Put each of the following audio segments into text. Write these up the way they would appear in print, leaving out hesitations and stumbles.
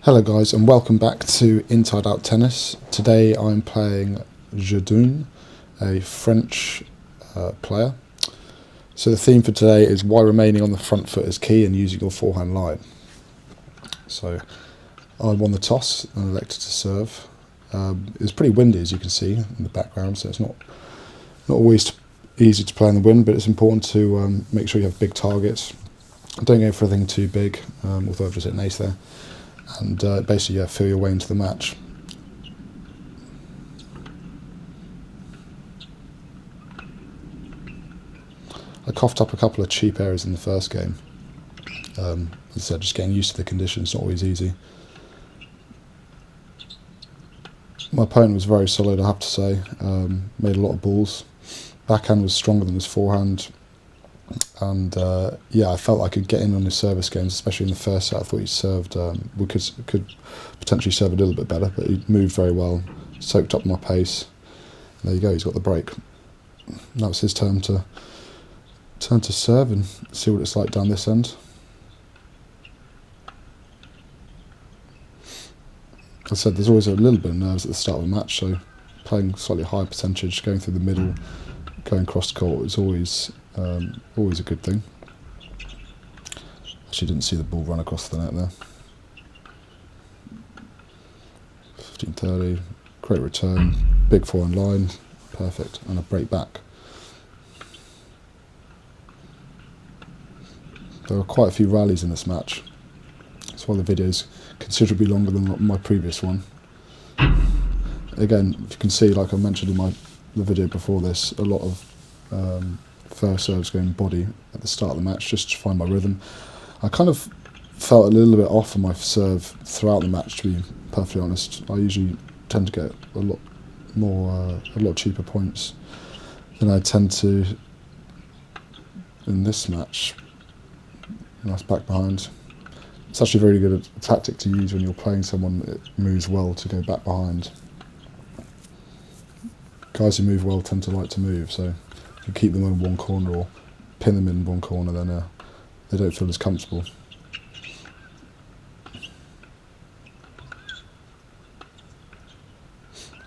Hello guys and welcome back to Inside Out Tennis. Today I'm playing Jadoun, a French player. So the theme for today is why remaining on the front foot is key and using your forehand line. So I won the toss and elected to serve. It was pretty windy, as you can see in the background, so it's not always easy to play in the wind, but it's important to make sure you have big targets. Don't go for anything too big, although I've just hit an ace there. And basically, feel your way into the match. I coughed up a couple of cheap errors in the first game. As I said, just getting used to the conditions, not always easy. My opponent was very solid, I have to say. Made a lot of balls. Backhand was stronger than his forehand. And I felt I could get in on his service games, especially in the first set. I thought he served, we could potentially serve a little bit better, but he moved very well, soaked up my pace. There you go, he's got the break. Now it's his turn to serve and see what it's like down this end. As I said, there's always a little bit of nerves at the start of a match, so playing slightly higher percentage, going through the middle, going cross court is always a good thing. Actually didn't see the ball run across the net there. 15-30, great return, big forehand line, perfect, and a break back. There were quite a few rallies in this match. That's why the video's considerably longer than my previous one. Again, if you can see, like I mentioned in the video before this, a lot of first serves going body at the start of the match just to find my rhythm. I kind of felt a little bit off on my serve throughout the match, to be perfectly honest. I usually tend to get a lot cheaper points than I tend to in this match. Nice back behind. It's actually a very good tactic to use when you're playing someone that moves well, to go back behind. Guys who move well tend to like to move, so if you keep them in one corner or pin them in one corner, then they don't feel as comfortable.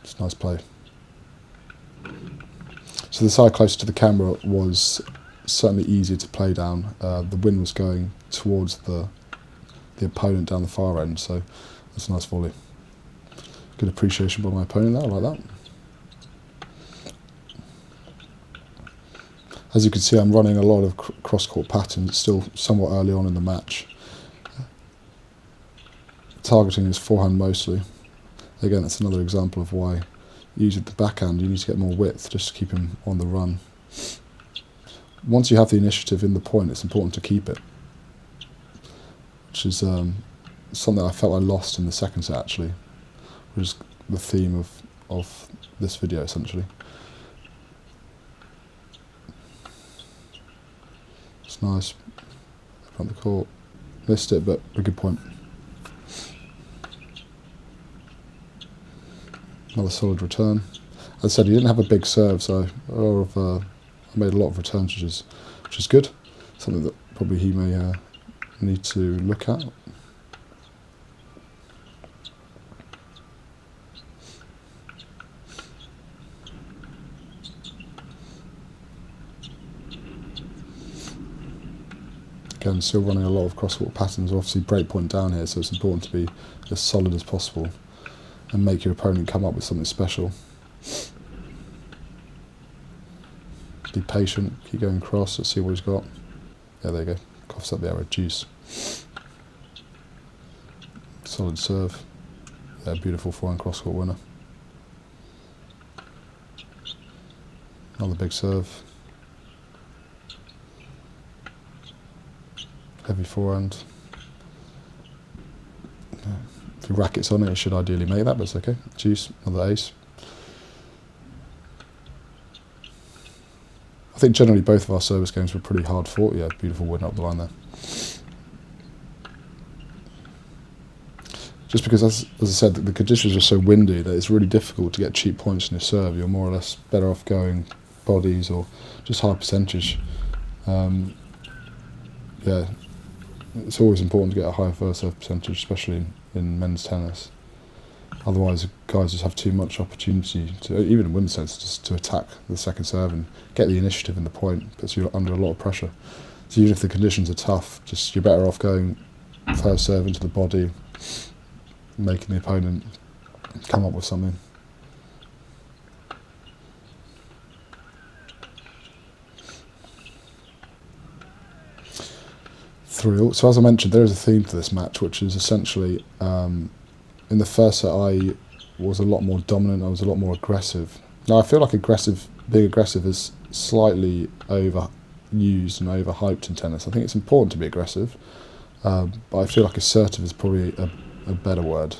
It's a nice play. So the side closer to the camera was certainly easier to play down. The wind was going towards the opponent down the far end, so that's a nice volley. Good appreciation by my opponent there, I like that. As you can see, I'm running a lot of cross-court patterns. It's still somewhat early on in the match. Targeting is forehand mostly. Again, that's another example of why using the backhand you need to get more width just to keep him on the run. Once you have the initiative in the point, it's important to keep it, which is something I felt I lost in the second set, actually, which is the theme of this video, essentially. It's nice, front the court, missed it, but a good point. Another solid return. As I said, he didn't have a big serve, so I made a lot of returns, which is good. Something that probably he may need to look at. Again, still running a lot of cross-court patterns, obviously break point down here, so it's important to be as solid as possible and make your opponent come up with something special. Be patient, keep going cross, let's see what he's got. Yeah, there you go, coughs up the arrow, juice. Solid serve. Yeah, beautiful forehand cross-court winner. Another big serve. Heavy forehand. If he rackets on it, he should ideally make that, but it's okay. Juice, another ace. I think generally both of our service games were pretty hard fought. Yeah, beautiful win up the line there. Just because, as I said, the conditions are so windy that it's really difficult to get cheap points in your serve. You're more or less better off going bodies or just high percentage. it's always important to get a high first serve percentage, especially in men's tennis. Otherwise, guys just have too much opportunity to, even in women's tennis, just to attack the second serve and get the initiative in the point. Puts you under a lot of pressure. So even if the conditions are tough, just you're better off going first serve into the body, making the opponent come up with something. So as I mentioned, there is a theme to this match, which is essentially in the first set I was a lot more dominant, I was a lot more aggressive. Now I feel like being aggressive is slightly overused and overhyped in tennis. I think it's important to be aggressive, but I feel like assertive is probably a better word.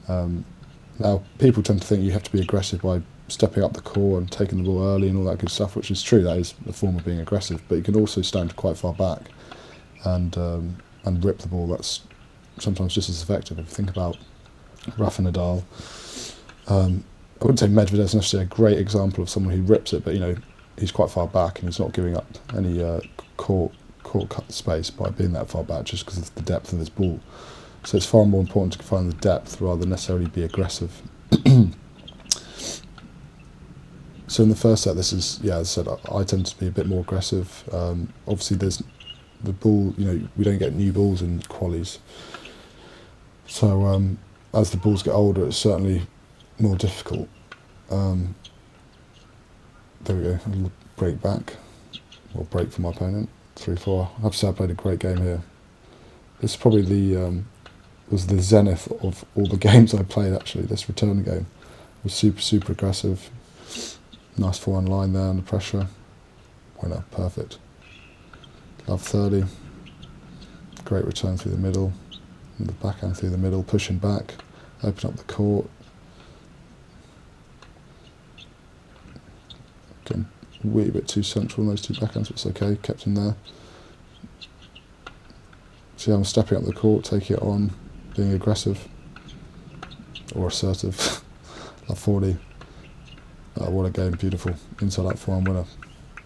Now people tend to think you have to be aggressive by stepping up the court and taking the ball early and all that good stuff, which is true, that is a form of being aggressive, but you can also stand quite far back and rip the ball. That's sometimes just as effective. If you think about Rafa Nadal, I wouldn't say Medvedev's necessarily a great example of someone who rips it, but he's quite far back and he's not giving up any court cut space by being that far back, just because of the depth of his ball. So it's far more important to find the depth rather than necessarily be aggressive. So in the first set, this is, as I said, I tend to be a bit more aggressive. Obviously there's the ball, we don't get new balls in qualies. So as the balls get older, it's certainly more difficult. There we go, a little break back, or break for my opponent, 3-4. I have to say I played a great game here. This is probably was the zenith of all the games I played actually. This return game was super aggressive. Nice forehand line there under pressure. Winner, perfect. Love 30. Great return through the middle. And the backhand through the middle, pushing back, open up the court. Getting a wee bit too central in those two backhands, but it's okay, kept him there. See how I'm stepping up the court, taking it on, being aggressive or assertive. Love 40. What a game, beautiful. Inside out forehand winner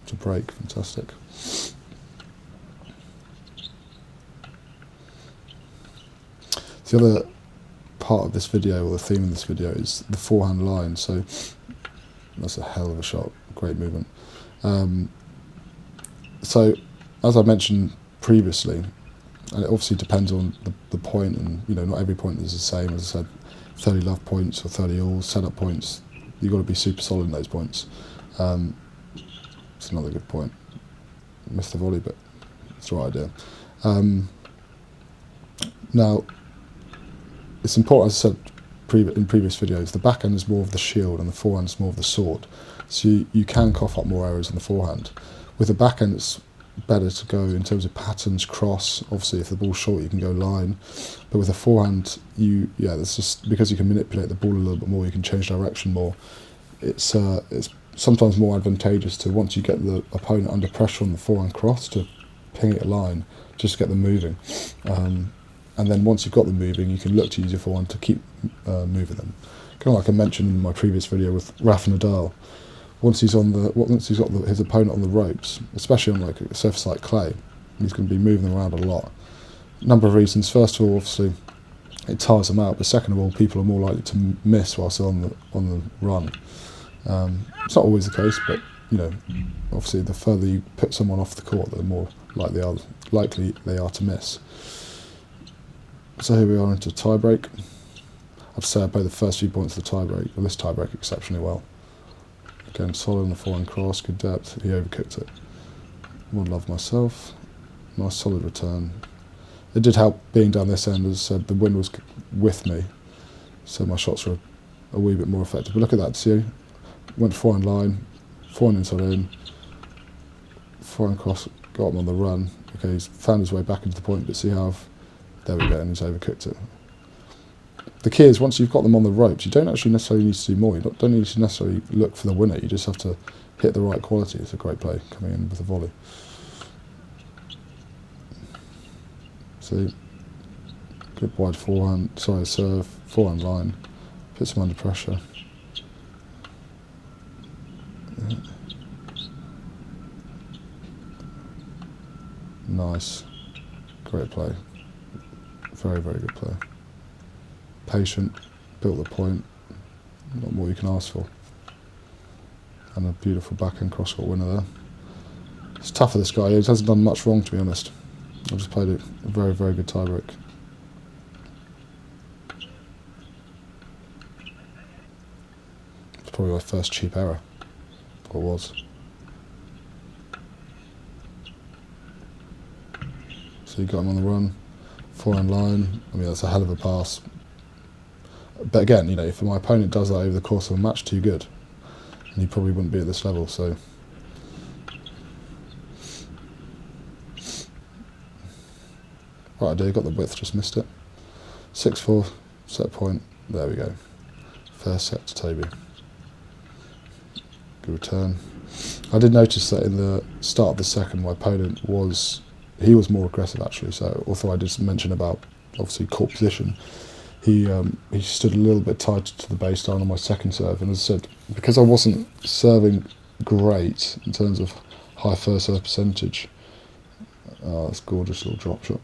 to break, fantastic. The other part of this video, or the theme of this video, is the forehand line. So that's a hell of a shot, great movement. So as I mentioned previously, and it obviously depends on the point, and not every point is the same. As I said, 30 love points or 30 all setup points, you've got to be super solid in those points. It's another good point. Missed the volley, but it's the right idea. Now, it's important, as I said in previous videos, the backhand is more of the shield and the forehand is more of the sword. So you can cough up more errors in the forehand. With the backhand, it's better to go in terms of patterns, cross. Obviously, if the ball's short, you can go line. But with a forehand, that's just because you can manipulate the ball a little bit more, you can change direction more. It's sometimes more advantageous to, once you get the opponent under pressure on the forehand cross, to ping it a line, just to get them moving. And then once you've got them moving, you can look to use your forehand to keep moving them. Kind of like I mentioned in my previous video with Rafa Nadal. Once he's got his opponent on the ropes, especially on like a surface like clay, he's going to be moving them around a lot. A number of reasons. First of all, obviously, it tires them out. But second of all, people are more likely to miss whilst they're on the run. It's not always the case, but obviously, the further you put someone off the court, the more likely they are to miss. So here we are into tie break. I'd say I played the first few points of the tie break, or this tie break, exceptionally well. Again, solid on the forehand cross, good depth. He overcooked it. Would love myself. Nice solid return. It did help being down this end. As I said, the wind was with me, so my shots were a wee bit more effective. But look at that, see? Went forehand line, forehand inside in, forehand cross, got him on the run. Okay, he's found his way back into the point, but see how there we go, and he's overcooked it. The key is, once you've got them on the ropes, you don't actually necessarily need to do more. You don't need to necessarily look for the winner. You just have to hit the right quality. It's a great play, coming in with a volley. See, good wide serve, forehand line, puts him under pressure. Yeah. Nice, great play. Very, very good player. Patient, built the point, not more you can ask for. And a beautiful backhand cross-court winner there. It's tough for this guy, he hasn't done much wrong, to be honest. I've just played a very, very good tiebreak. It's probably my first cheap error, or was. So you got him on the run, forehand line. I mean, that's a hell of a pass. But again, you know, if my opponent does that over the course of a match, too good. And he probably wouldn't be at this level, so. Right idea, got the width, just missed it. 6-4, set point, there we go. First set to Toby. Good return. I did notice that in the start of the second, my opponent was more aggressive actually, so although I did mention about obviously court position, he stood a little bit tighter to the baseline on my second serve, and as I said, because I wasn't serving great in terms of high first serve percentage, that's a gorgeous little drop shot.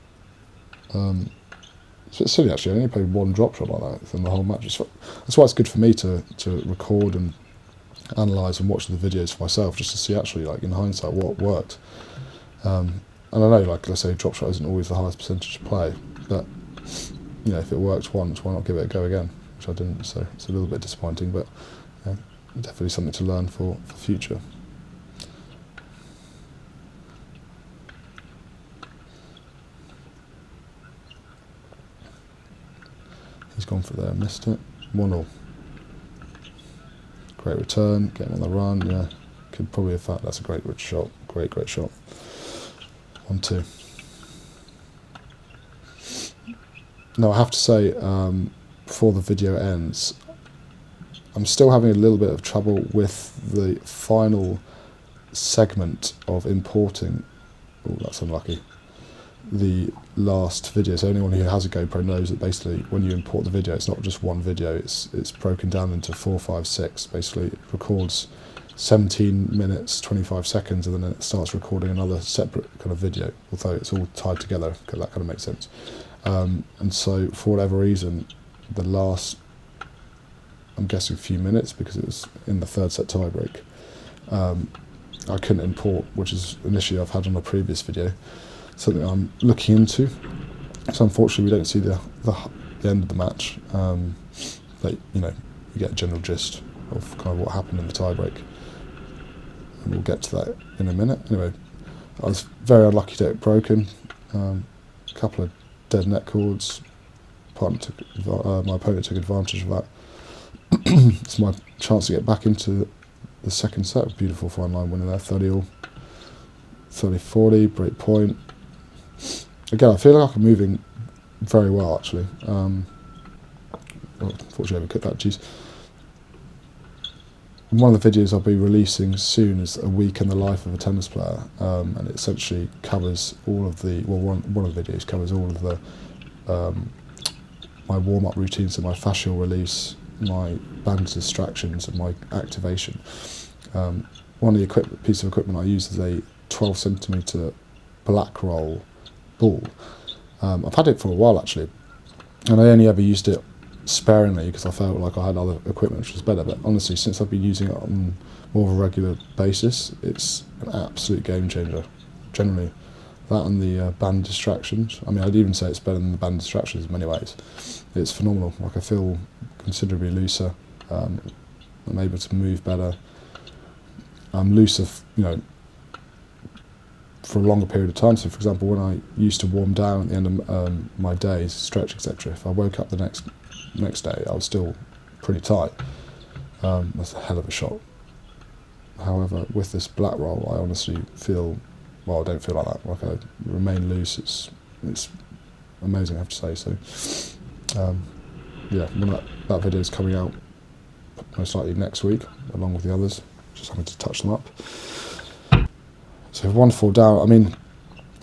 It's a bit silly actually, I only played one drop shot like that in the whole match. That's why it's good for me to record and analyse and watch the videos for myself, just to see actually, like, in hindsight, what worked. And I know, like, let's say drop shot isn't always the highest percentage to play, but, you know, if it works once, why not give it a go again? Which I didn't, so it's a little bit disappointing, but yeah, definitely something to learn for future. He's gone for there, missed it. 1-1. Great return, getting on the run, yeah. Could probably have found, that's a great shot, great shot. 1-2. Now I have to say, before the video ends, I'm still having a little bit of trouble with the final segment of importing. Oh, that's unlucky. The last video. So anyone who has a GoPro knows that basically when you import the video, it's not just one video, it's broken down into 4, 5, 6. Basically it records 17 minutes, 25 seconds, and then it starts recording another separate kind of video, although it's all tied together, because that kind of makes sense. And so for whatever reason, the last, I'm guessing, few minutes, because it was in the third set tiebreak, I couldn't import, which is an issue I've had on a previous video. Something I'm looking into. So unfortunately we don't see the end of the match, but you know, you get a general gist of kind of what happened in the tiebreak, and we'll get to that in a minute. Anyway, I was very unlucky to get it broken. A couple of dead net cords. My opponent took advantage of that. It's my chance to get back into the second set. Beautiful fine line winner there, 30-all. 30-40, break point. Again, I feel like I'm moving very well actually. Unfortunately I overcooked that cheese. One of the videos I'll be releasing soon is a week in the life of a tennis player, and it essentially covers all of the, well, one of the videos covers all of the my warm-up routines, and my fascial release, my band distractions, and my activation. One of the piece of equipment I use is a 12 centimetre black roll ball. I've had it for a while actually, and I only ever used it sparingly because I felt like I had other equipment which was better, but honestly since I've been using it on more of a regular basis, it's an absolute game changer. Generally that and the band distractions, I mean I'd even say it's better than the band distractions in many ways. It's phenomenal. Like, I feel considerably looser, I'm able to move better, I'm looser, you know, for a longer period of time. So for example, when I used to warm down at the end of my days, stretch, etc., if I woke up the next day I was still pretty tight. That's a hell of a shot. However, with this black roll I honestly feel, well, I don't feel like that, like I remain loose. It's amazing, I have to say. So yeah, when that video is coming out most likely next week along with the others, just having to touch them up. So 1-4 down, I mean,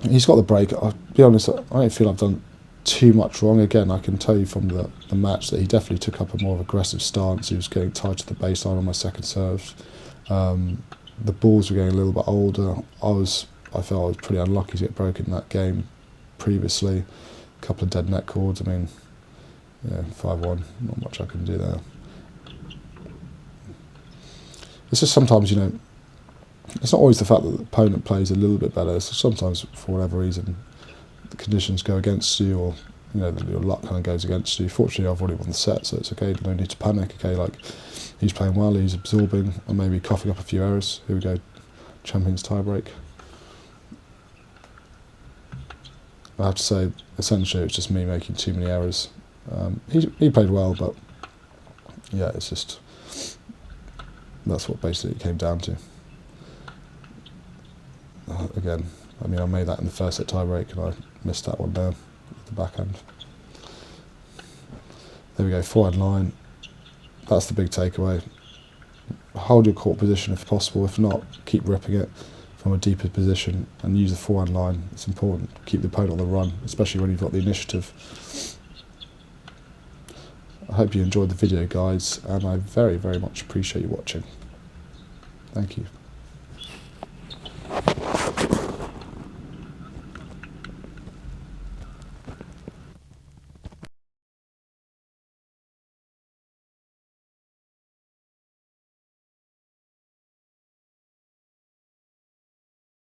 he's got the break. I'll be honest, I don't feel I've done too much wrong. Again, I can tell you from the match that he definitely took up a more aggressive stance. He was getting tight to the baseline on my second serves. The balls were getting a little bit older. I felt I was pretty unlucky to get broken in that game previously. a couple of dead net chords. I mean, yeah, 5-1, not much I can do there. It's just sometimes, you know, it's not always the fact that the opponent plays a little bit better. It's sometimes, for whatever reason, the conditions go against you, or you know, your luck kind of goes against you. Fortunately, I've already won the set, so it's okay. No need to panic. Okay, like he's playing well, he's absorbing, and maybe coughing up a few errors. Here we go, champions tiebreak. I have to say, essentially, it's just me making too many errors. He played well, but yeah, it's just that's what basically it came down to. Again, I mean, I made that in the first set tiebreak, and I missed that one down at the backhand. There we go, forehand line. That's the big takeaway. Hold your court position if possible. If not, keep ripping it from a deeper position and use the forehand line. It's important. Keep the opponent on the run, especially when you've got the initiative. I hope you enjoyed the video, guys, and I very, very much appreciate you watching. Thank you.